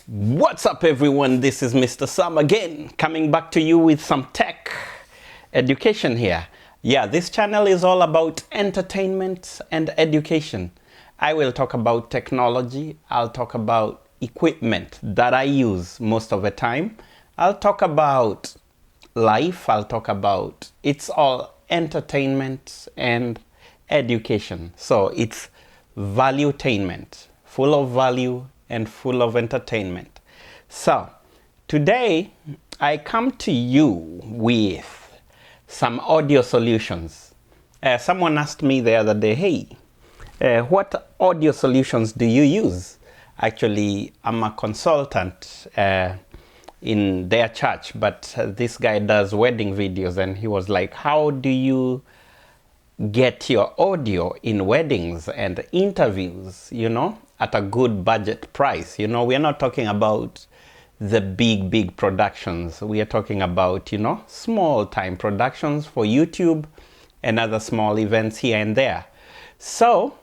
What's up everyone, this is Mr. Sam again, coming back to you with some tech education here. Yeah, this channel is all about entertainment and education. I will talk about technology, I'll talk about equipment that I use most of the time. I'll talk about life, I'll talk about, it's all entertainment and education. So it's valuetainment, full of value and full of entertainment. So today I come to you with some audio solutions. Someone asked me the other day, hey, what audio solutions do you use? Actually, I'm a consultant in their church, but this guy does wedding videos, and he was like, how do you get your audio in weddings and interviews, you know, at a good budget price? You know, we're not talking about the big productions. We are talking about, you know, small time productions for YouTube and other small events here and there. So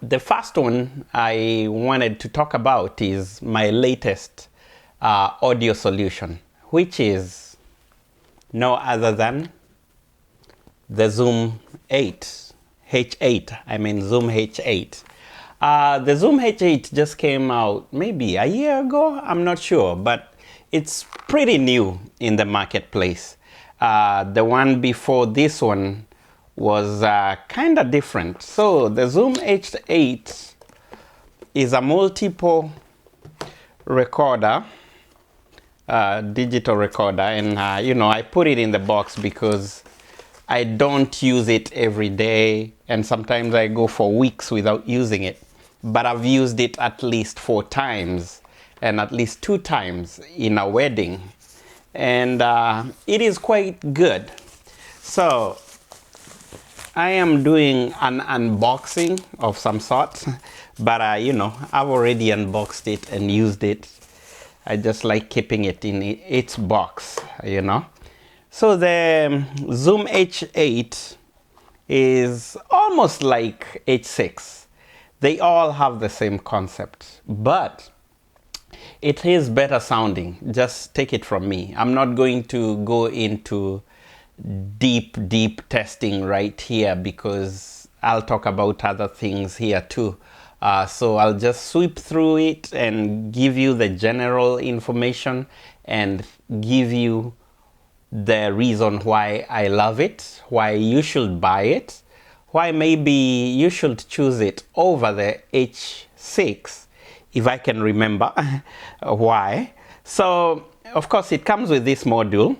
the first one I wanted to talk about is my latest audio solution, which is no other than the Zoom H8. I mean Zoom H8. The Zoom H8 just came out maybe a year ago, I'm not sure, but it's pretty new in the marketplace. The one before this one was kind of different. So the Zoom H8 is a multiple recorder, digital recorder, and you know, I put it in the box because I don't use it every day, and sometimes I go for weeks without using it. But I've used it at least 4 times, and at least 2 times in a wedding. And it is quite good. So I am doing an unboxing of some sort, but you know, I've already unboxed it and used it. I just like keeping it in its box, you know. So the Zoom H8 is almost like H6. They all have the same concept, but it is better sounding. Just take it from me. I'm not going to go into deep testing right here because I'll talk about other things here too. So I'll just sweep through it and give you the general information and give you the reason why I love it, why you should buy it, why maybe you should choose it over the H6, if I can remember why. So of course it comes with this module.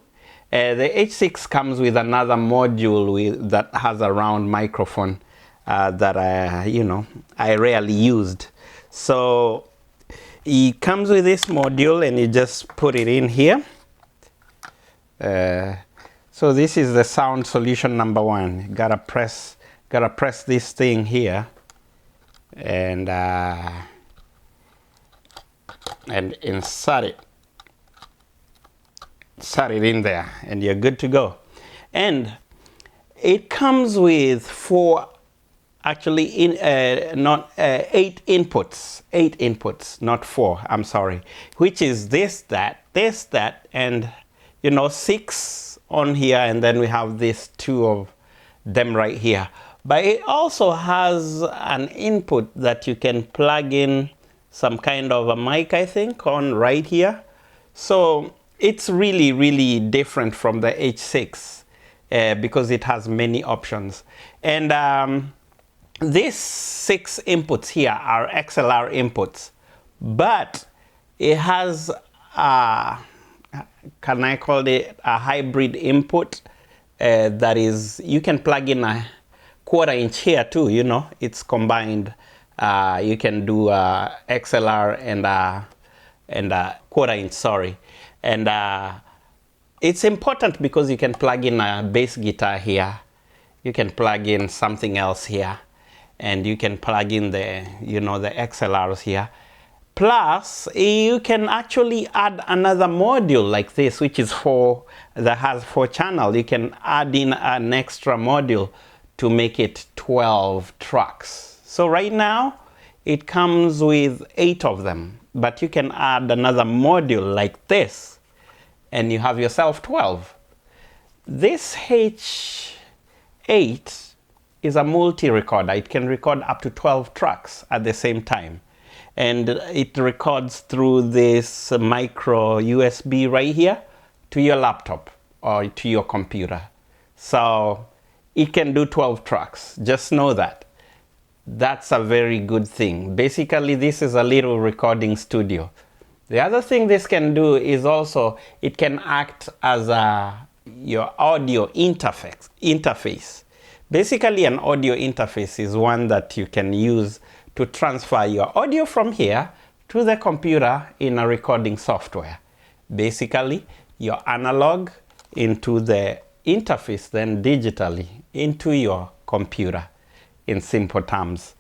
The H6 comes with another module that has a round microphone that I rarely used. So it comes with this module and you just put it in here. So this is the sound solution number 1. Gotta press this thing here and insert it in there, and you're good to go. And it comes with 8 inputs, not 4, I'm sorry, which is this, that, and you know, 6 on here, and then we have these 2 of them right here. But it also has an input that you can plug in some kind of a mic, I think, on right here. So it's really different from the H6 because it has many options. And these 6 inputs here are XLR inputs, but it has can I call it a hybrid input that is, you can plug in a 1/4 inch here too, you know, it's combined. You can do XLR and a 1/4 inch, sorry. And it's important because you can plug in a bass guitar here, you can plug in something else here, and you can plug in the, you know, the XLRs here. Plus, you can actually add another module like this, which is that has 4 channels. You can add in an extra module to make it 12 tracks. So right now, it comes with 8 of them, but you can add another module like this, and you have yourself 12. This H8 is a multi-recorder. It can record up to 12 tracks at the same time. And it records through this micro USB right here to your laptop or to your computer. So it can do 12 tracks. Just know that. That's a very good thing. Basically, this is a little recording studio. The other thing this can do is also it can act as your audio interface. Basically, an audio interface is one that you can use to transfer your audio from here to the computer in a recording software. Basically, your analog into the interface, then digitally into your computer, in simple terms.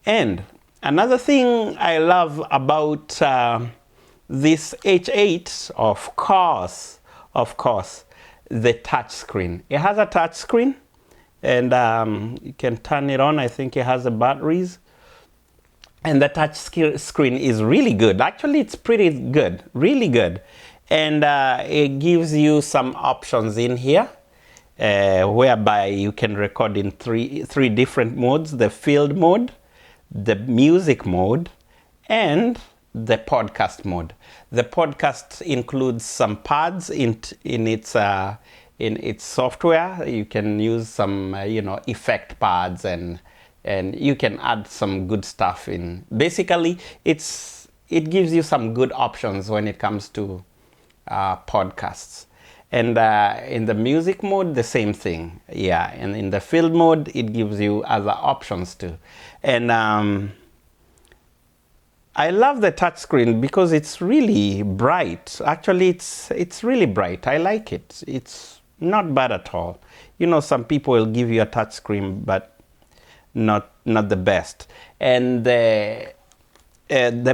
And another thing I love about this H8, of course, the touch screen. It has a touch screen, and you can turn it on. I think it has the batteries. And the touch screen is really good. Actually, it's pretty good, really good. And it gives you some options in here, whereby you can record in three different modes: the field mode, the music mode, and the podcast mode. The podcast includes some pads in its software. You can use some effect pads, and you can add some good stuff in. Basically, it gives you some good options when it comes to podcasts. And in the music mode, the same thing. Yeah, and in the field mode, it gives you other options too. And I love the touchscreen because it's really bright. Actually, it's really bright. I like it. It's not bad at all. Some people will give you a touchscreen, but not the best. And the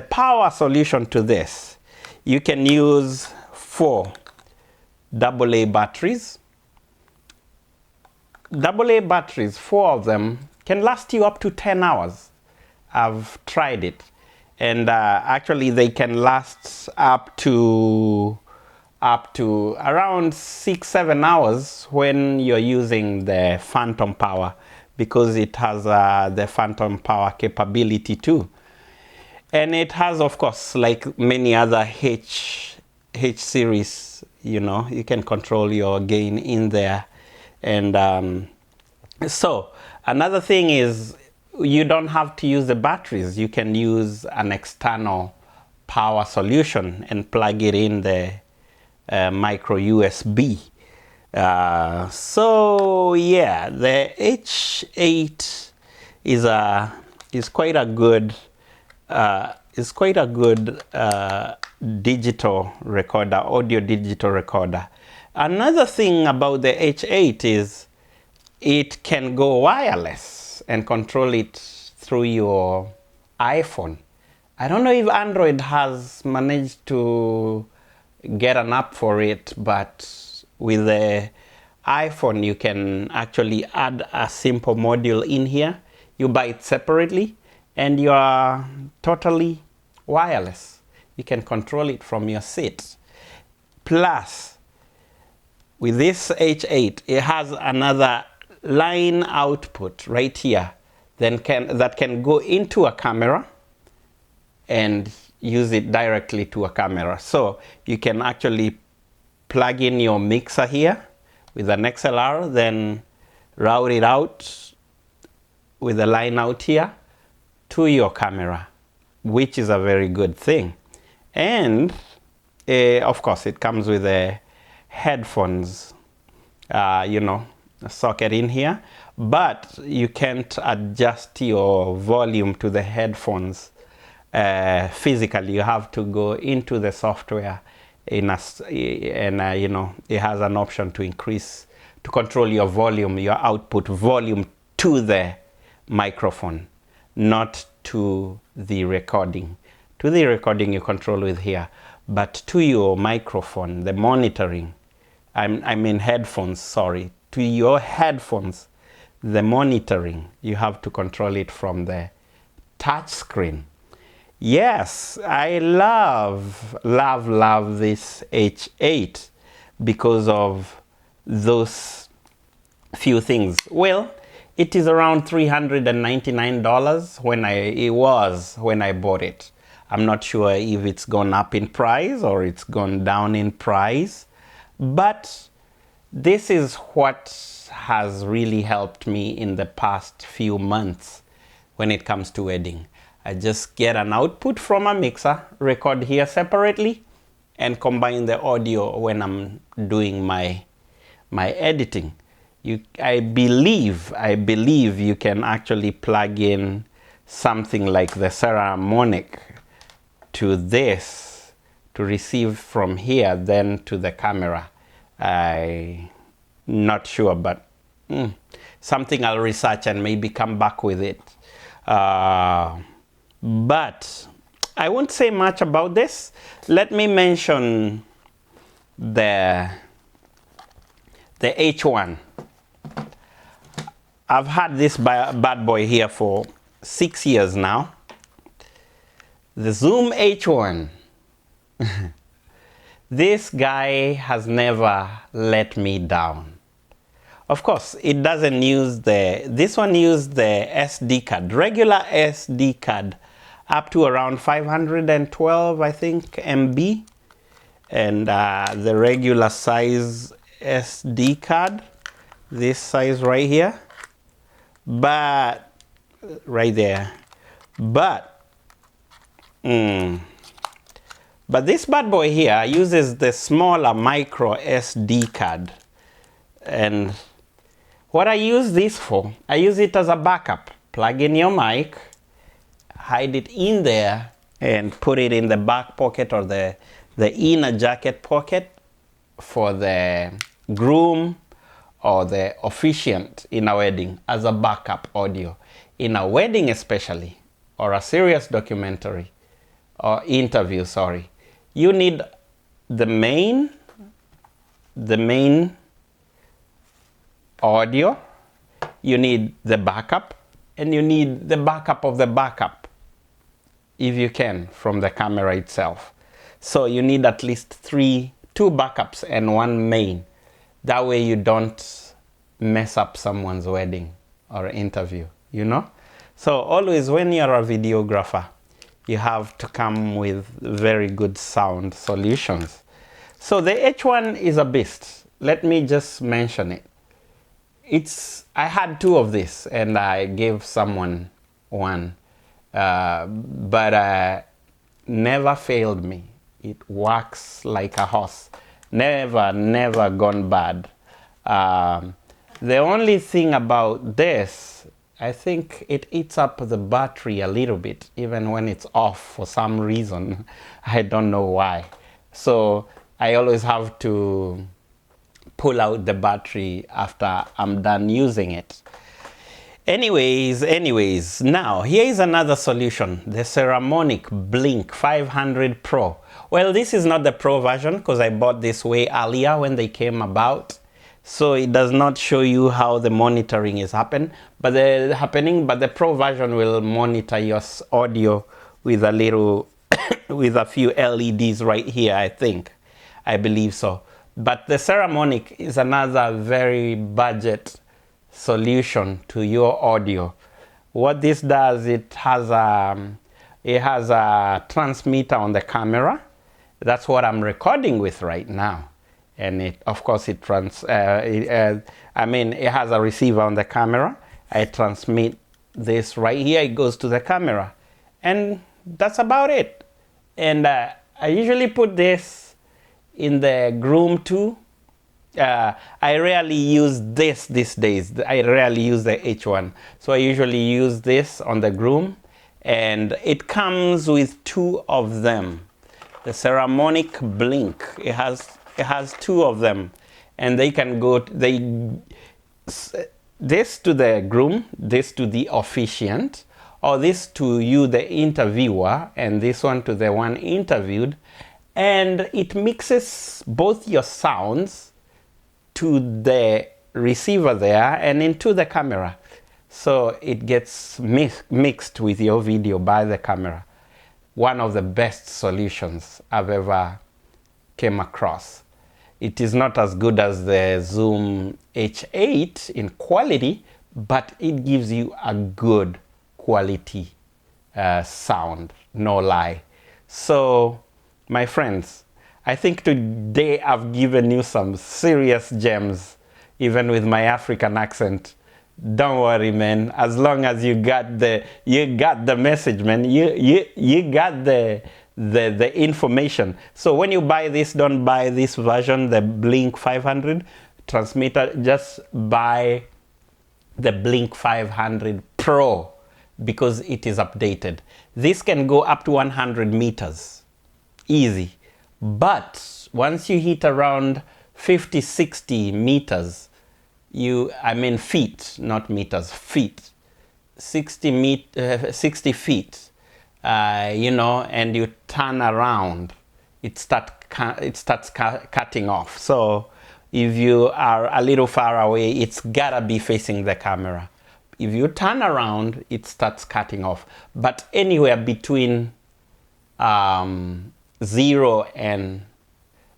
power solution to this, you can use 4 AA batteries. AA batteries, 4 of them, can last you up to 10 hours. I've tried it. And actually, they can last up to around 6-7 hours when you're using the phantom power, because it has the phantom power capability too. And it has, of course, like many other H series, you can control your gain in there. And so another thing is, you don't have to use the batteries. You can use an external power solution and plug it in the micro USB. So yeah, the H8 is quite a good digital recorder, audio digital recorder. Another thing about the H8 is it can go wireless and control it through your iPhone. I don't know if Android has managed to get an app for it, but with the iPhone, you can actually add a simple module in here. You buy it separately, and you are totally wireless. You can control it from your seat. Plus, with this H8, it has another line output right here that can go into a camera and use it directly to a camera. So you can actually plug in your mixer here with an XLR, then route it out with a line out here to your camera, which is a very good thing. And of course, it comes with the headphones, a socket in here, but you can't adjust your volume to the headphones physically. You have to go into the software it has an option to control your volume, your output volume to the microphone, not to the recording, to the recording you control with here, but to your microphone, the monitoring, I mean headphones, sorry, to your headphones, the monitoring, you have to control it from the touch screen. Yes, I love this H8 because of those few things. Well, it is around $399 when I bought it. I'm not sure if it's gone up in price or it's gone down in price, but this is what has really helped me in the past few months when it comes to wedding. I just get an output from a mixer, record here separately, and combine the audio when I'm doing my editing. I believe you can actually plug in something like the Seramonic to this to receive from here, then to the camera. I'm not sure, but something I'll research and maybe come back with it. But I won't say much about this. Let me mention the H1. I've had this bad boy here for 6 years now. The Zoom H1. This guy has never let me down. Of course, it doesn't use this one used the SD card, regular SD card, up to around 512, I think, MB. And the regular size SD card, this size right here, but right there, but this bad boy here uses the smaller micro SD card. And what I use this for, I use it as a backup. Plug in your mic, hide it in there, and put it in the back pocket or the inner jacket pocket for the groom or the officiant in a wedding as a backup audio. In a wedding especially, or a serious documentary or interview, sorry, you need the main audio, you need the backup, and you need the backup of the backup, if you can, from the camera itself. So you need at least two backups and one main. That way you don't mess up someone's wedding or interview, you know? So always when you're a videographer, you have to come with very good sound solutions. So the H1 is a beast. Let me just mention it. I had 2 of this and I gave someone one, but never failed me. It works like a horse. Never gone bad. The only thing about this, I think it eats up the battery a little bit, even when it's off for some reason. I don't know why. So I always have to pull out the battery after I'm done using it. Anyways, now here is another solution, the Seramonic Blink 500 Pro. Well, this is not the Pro version because I bought this way earlier when they came about. So it does not show you how the monitoring is happening, but the Pro version will monitor your audio with a little, with a few LEDs right here, I believe so. But the Seramonic is another very budget solution to your audio. What this does, it has a transmitter on the camera. That's what I'm recording with right now. And it has a receiver on the camera. I transmit this right here, it goes to the camera. And that's about it. And I usually put this in the groom too. I rarely use this these days. I rarely use the H1. So I usually use this on the groom. And it comes with 2 of them. The Seramonic Blink. It has 2 of them, and they can go. This to the groom, this to the officiant, or this to you, the interviewer, and this one to the one interviewed, and it mixes both your sounds to the receiver there and into the camera. So it gets mixed with your video by the camera. One of the best solutions I've ever came across. It is not as good as the Zoom H8 in quality, but it gives you a good quality sound, no lie. So, my friends, I think today I've given you some serious gems, even with my African accent. Don't worry, man. As long as you got the message, man. You got the information. So when you buy this, don't buy this version, the Blink 500 transmitter. Just buy the Blink 500 Pro because it is updated. This can go up to 100 meters. Easy. But once you hit around 50, 60 meters, feet, not meters, feet, 60 feet, and you turn around, it starts cutting off. So if you are a little far away, it's gotta be facing the camera. If you turn around, it starts cutting off. But anywhere between 0 and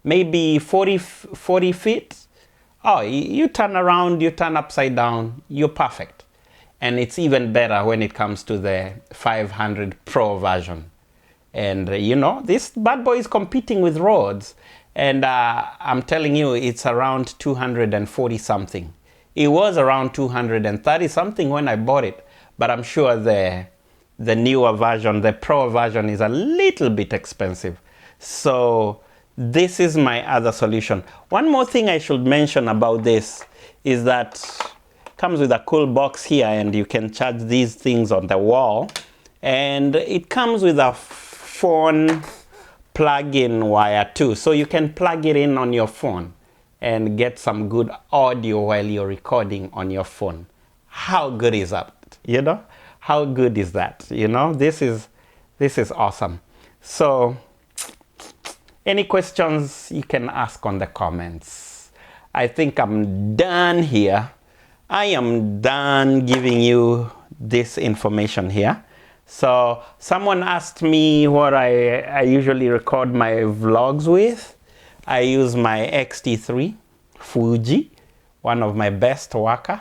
maybe 40 feet, oh, you turn around, you turn upside down, you're perfect. And it's even better when it comes to the 500 Pro version. And this bad boy is competing with Rhodes. And I'm telling you, it's around 240 something. It was around 230 something when I bought it. But I'm sure the newer version, the Pro version, is a little bit expensive. So this is my other solution. One more thing I should mention about this is that it comes with a cool box here, and you can charge these things on the wall. And it comes with a phone plug-in wire too. So you can plug it in on your phone and get some good audio while you're recording on your phone. How good is that? How good is that? This is awesome. So any questions you can ask on the comments. I think I'm done here. I am done giving you this information here. So someone asked me what I usually record my vlogs with. I use my X-T3 Fuji, one of my best worker.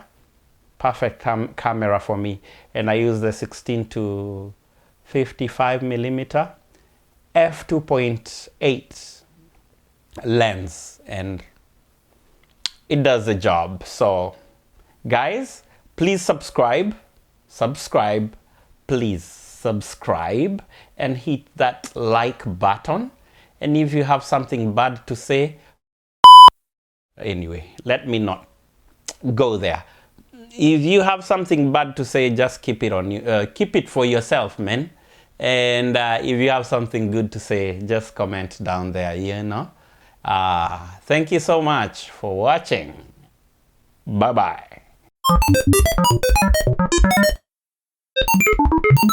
Perfect camera for me. And I use the 16 to 55 millimeter f2.8 lens, and it does the job. So guys, please subscribe, please subscribe and hit that like button. And if you have something bad to say, anyway, let me not go there. If you have something bad to say, just keep it on you. Keep it for yourself, man. And if you have something good to say, just comment down there, Thank you so much for watching. Bye-bye.